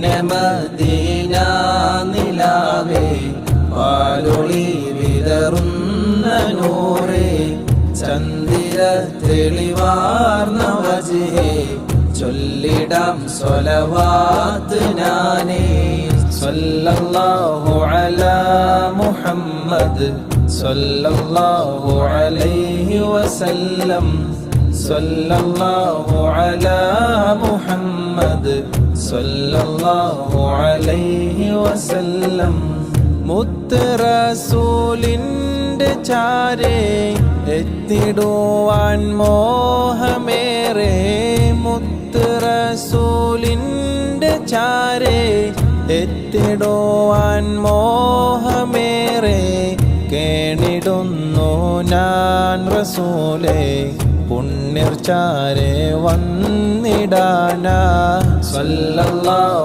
പുണ്യമദീന നിലാവേ പാലൊളി വിതറുന്ന നൂറേ ചന്ദിര തെളിവാർന്ന വജ്ഹേ ചൊല്ലിടാം സ്വലവാത്ത് നാനേ സല്ലല്ലാഹു അലാ മുഹമ്മദ് സല്ലല്ലാഹു അലൈഹി വസല്ലം സല്ലല്ലാഹു അലാ മുഹമ്മദ് സല്ലല്ലാഹു അലൈഹി വസല്ലം മുത്ത് റസൂലിന്റെ ചാരേ എത്തിടുവാൻ മോഹമേറെ മുത്ത് റസൂലിന്റെ ചാരേ എത്തിടുവാൻ മോഹമേറെ കേണിടുന്നു ഞാൻ റസൂലേ പുണ്യർ ചാരേ വന്നിടാനാ സല്ലല്ലാഹു